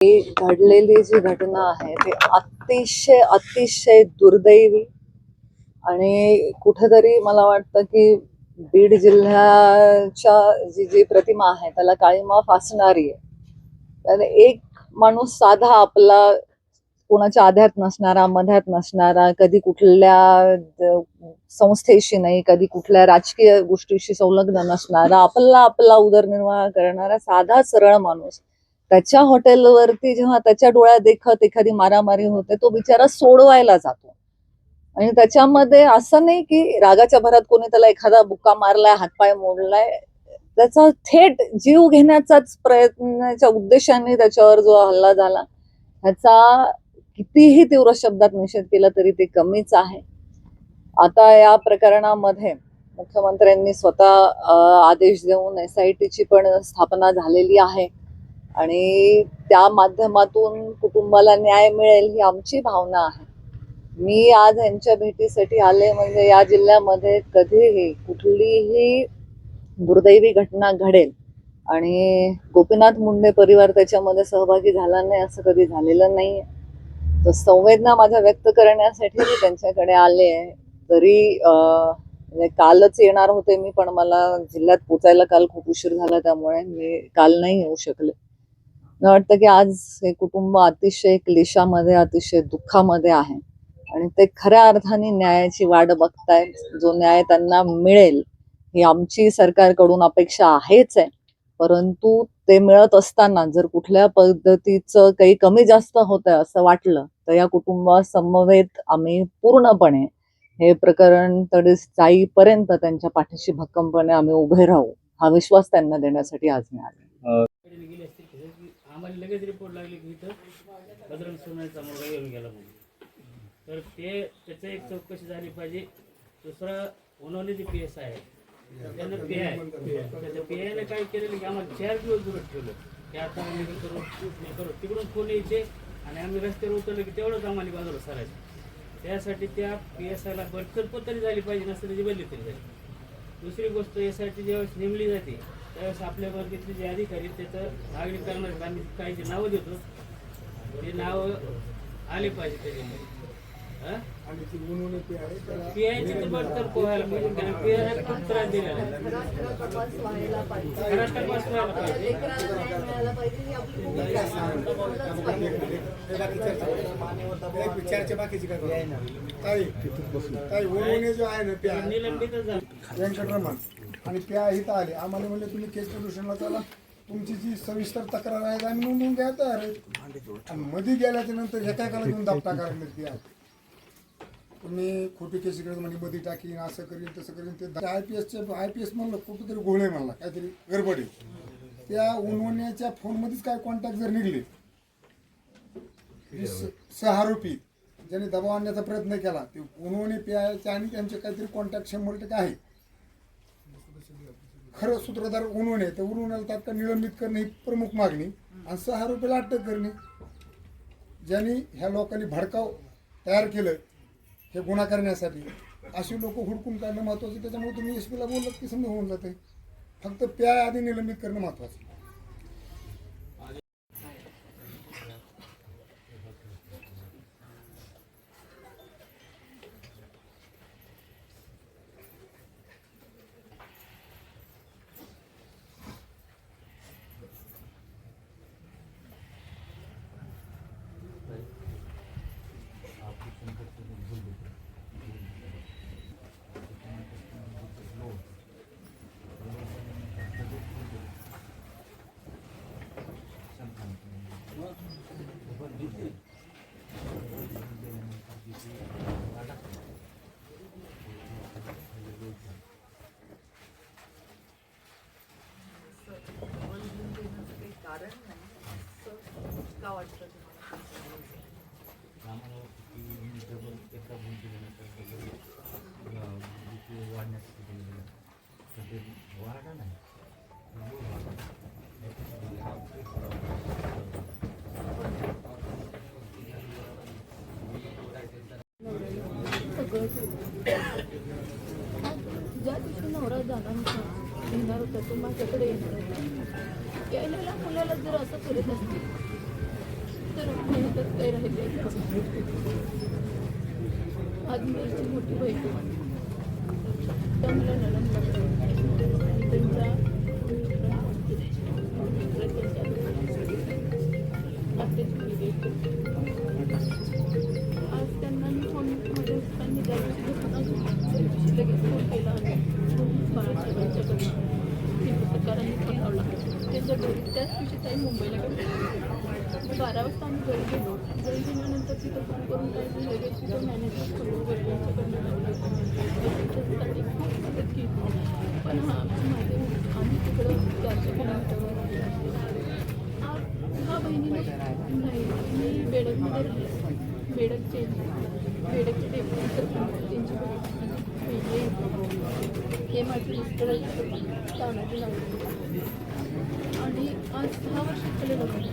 घडलेली जी घटना आहे ती अतिशय अतिशय दुर्दैवी आणि कुठेतरी मला वाटतं की बीड जिल्ह्याच्या जी जी प्रतिमा आहे त्याला काळीमा फासणारी आहे. तर एक माणूस साधा आपला कोणाच्या आध्यात नसणारा, मध्यात नसणारा, कधी कुठल्या संस्थेशी नाही, कधी कुठल्या राजकीय गोष्टीशी संलग्न नसणारा, आपला उदरनिर्वाह करणारा साधा सरळ माणूस त्याच्या हॉटेलवरती जेव्हा त्याच्या डोळ्यात देखत एखादी मारामारी होते तो बिचारा सोडवायला जातो. आणि त्याच्यामध्ये असं नाही की रागाच्या भरात कोणी त्याला एखादा बुक्का मारलाय, हातपाय मोडलाय, त्याचा थेट जीव घेण्याचाच प्रयत्नाच्या उद्देशाने त्याच्यावर जो हल्ला झाला ह्याचा कितीही तीव्र शब्दात निषेध केला तरी ते कमीच आहे. आता या प्रकरणामध्ये मुख्यमंत्र्यांनी स्वतः आदेश देऊन SITची पण स्थापना झालेली आहे आणि त्या माध्यमातून कुटुंबाला न्याय मिळेल ही आमची भावना आहे. मी आज यांच्या भेटीसाठी आले म्हणजे या जिल्ह्यामध्ये कधीही कुठलीही दुर्दैवी घटना घडेल आणि गोपीनाथ मुंडे परिवार त्याच्यामध्ये सहभागी झाला नाही असं कधी झालेलं नाहीये. तर संवेदना माझ्या व्यक्त करण्यासाठी मी त्यांच्याकडे आले आहे. तरी कालच येणार होते मी, पण मला जिल्ह्यात पोचायला काल खूप उशीर झाला त्यामुळे मी काल नाही येऊ शकले. मला वाटतं की आज हे कुटुंब अतिशय क्लेशामध्ये, अतिशय दुःखामध्ये आहे आणि ते खऱ्या अर्थाने न्यायाची वाट बघतायत. जो न्याय त्यांना मिळेल ही आमची सरकारकडून अपेक्षा आहेच आहे. परंतु ते मिळत असताना जर कुठल्या पद्धतीचं काही कमी जास्त होतंय असं वाटलं तर या कुटुंबासमवेत आम्ही पूर्णपणे हे प्रकरण तडे जाईपर्यंत त्यांच्या पाठीशी भक्कमपणे आम्ही उभे राहू हा विश्वास त्यांना देण्यासाठी आज मी आले. आम्हाला लगेच रिपोर्ट लागली की इथं बजरंग सोनाचा मुलगा येऊन गेला म्हणून. तर त्याचं एक चौकशी झाली पाहिजे. दुसरं उन्होंने जी PS आहे त्यानं PI काय केलेलं की आम्हाला 4 दिवस दूर ठेवलं की आता आम्ही करू तिकडून फोन यायचे आणि आम्ही रस्त्यावर उतरलो की तेवढंच आम्हाला बाजूला सरायचं. त्यासाठी त्या PSIला बडतर्फ तरी झाली पाहिजे, नसतं त्याची बदली तरी झाली. दुसरी गोष्ट SIT ज्यावेळेस नेमली जाते त्यावेळेस आपल्या वर्गातले जे अधिकारी त्याचं मागणी करणार आम्ही काही जे नावं देतो ते नावं आले पाहिजे त्याच्यामध्ये. आणि PIची तर बडतर्फ व्हायला पाहिजे, कारण PI खूप त्रास दिलेला आहे. तपास व्हायला पाहिजे. व्यंकटरमण आणि PI इथं आले. आम्हाला म्हणले तुम्ही केस पोल्युशनला चला, तुमची जी सविस्तर तक्रार आहे आम्ही नोंदवून घ्या तयार आहे. मध्ये गेल्याच्या नंतर एका एकाला घेऊन दाबटा करायला PI तुम्ही खोटी केस इकडे म्हणजे मध्ये टाकीन, असं करीन तसं करीन. ते IPS म्हणलं कुठंतरी घोळे म्हणला, काहीतरी गडबडी. त्या उन्वण्याच्या फोनमध्येच काय कॉन्टॅक्ट जर निघले, सहारोपी ज्यांनी दबाव आणण्याचा प्रयत्न केला ते उन्वणे PIच्या आणि त्यांचे काहीतरी कॉन्टॅक्ट 100% आहे. खरं सूत्रधार उन्वणे, तर उन्वण्याला तात्काळ निलंबित करणे ही प्रमुख मागणी आणि 6 आरोपीला अटक करणे. ज्यांनी ह्या लोकांनी भडकाव तयार केलं हे गुन्हा करण्यासाठी, अशी लोक हुडकून काढणं महत्त्वाचं. त्याच्यामुळे तुम्ही SP ला बोललात की समजा होऊन जाते. फक्त PI आधी निलंबित करणं महत्त्वाचं. कारण नाही का वाटतं ज्या दिवशी नवरा जाणार होता येणार होता तो माझ्याकडे येणार होता. यायला मुलाला जर असं करत असतील कुठंच काही राहिले. आज माझी मोठी बहीण त्या मला नडन लागलं आणि त्यांचा आज त्यांना मी फोनमध्ये असताना त्या दिवशी लगेच फोन केला आणि बाळाच्या पत्रकारांनी फोन लावला. त्यांच्या घरी त्याच दिवशी ताई मुंबईला गेले. 12 वाजता आम्ही घरी गेलो. घरी गेल्यानंतर तिथं फोन करून काही नाही लगेच तिथं मॅनेजर सगळं वडिलांच्याकडनं त्यांच्यासाठी खूप मदत केली. पण आम्ही तिकडं 400 किलोमीटरवर हा बहिणीला नाही मी बेडकमध्ये राहिले. बेडकचे डेप्युटी सरपंच त्यांची हे माझे मिस्टर तानाजी लावले आणि आज 6 वर्ष झाले लग्न.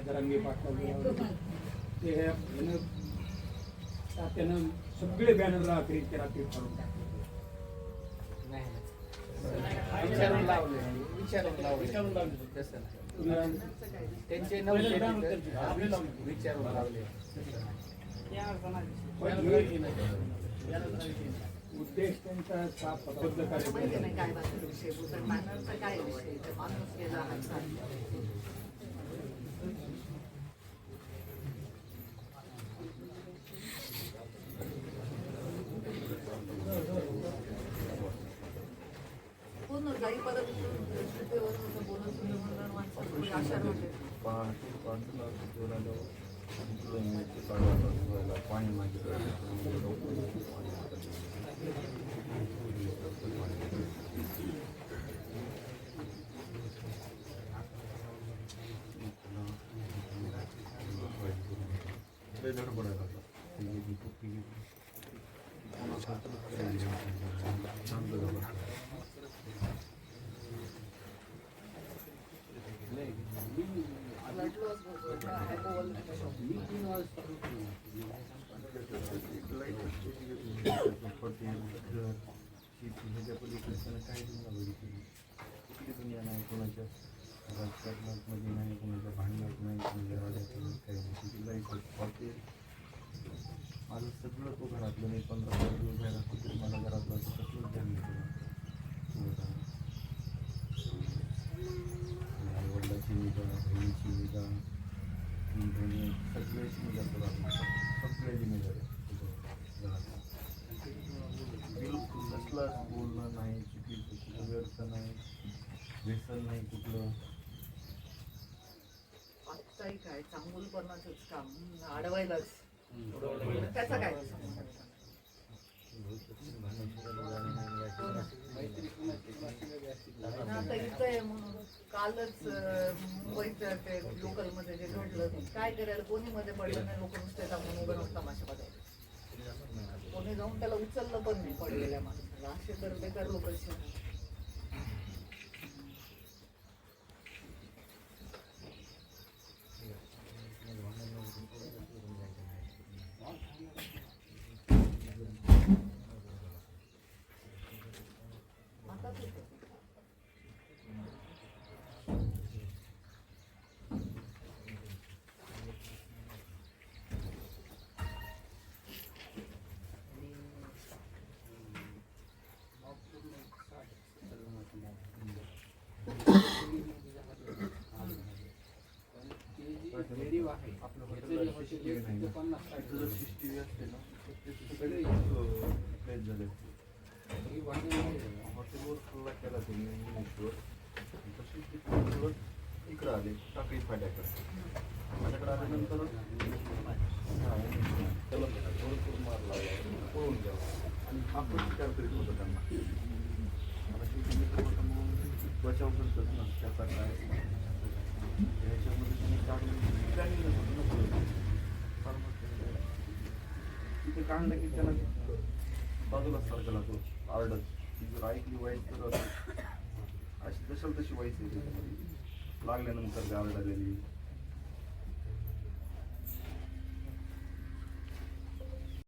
जरांगे पाटला त्यानं सगळे बॅनर रात्री फाडून टाकले. विचारून लावले त्यांचे विचारून लावले. उद्देश त्यांचा साफ बद्ध कार्यक्रम पाणी मागितलं दुनिया नाही, कोणाच्या राजकारणात मध्ये नाही, कोणाच्या भांडणात नाही, कोणाच्या राजात नाही, काही नाही. तिची लाईफ होते. माझं सगळं तो घरातलं नाही, 15 दिवस बाहेर असतो तरी मला घरातलं सगळं ध्यान आई वडिलाची निगा, बहिणीची निगा, बहिणी सगळ्याची निगा करतो. सगळ्या जिम्मेदारी बिलकुल कसलाच बोलणं नाही, चुकीचं कुठं व्यर्थ नाही, व्यसन नाही कुठलं. आत्ताही काय चांगुलपणाचंच काम अडवायलाच त्याचा काय आता इथं आहे म्हणून कालच मुंबईत ते लोकलमध्ये जे घडलं काय करायला कोणी मध्ये पडलं नाही, लोक नुसते थांबून उभं नव्हतं तमाशा बघायला. कोणी जाऊन त्याला उचललं पण नाही पडलेल्या माणसाला. असे तर बेकार लोक आपलं हॉटेल CCTV असते ना, ते सगळे प्लेस झाले. हॉटेलवर हल्ला केला त्यांनी इंग्लिशवर, तशीच ती हॉटेलवर इकडं आले टाकळी फाट्याकडे. माझ्याकडे आल्यानंतर त्याला भरपूर मार लागला, पळून गेला आणि आपण विचार करीत होतो त्यांना. मला शेवटी मित्र होता म्हणून बचाव करतच ना, त्याचा काय ह्याच्यामध्ये तुम्ही टाकलं तिथे काढलं की त्याला बाजूला सारखा तो आरडत. ती जर ऐकली वाईट तर अशी जशाल तशी वाईट आहे त्याच्यामध्ये. लागल्यानंतर गारड आलेली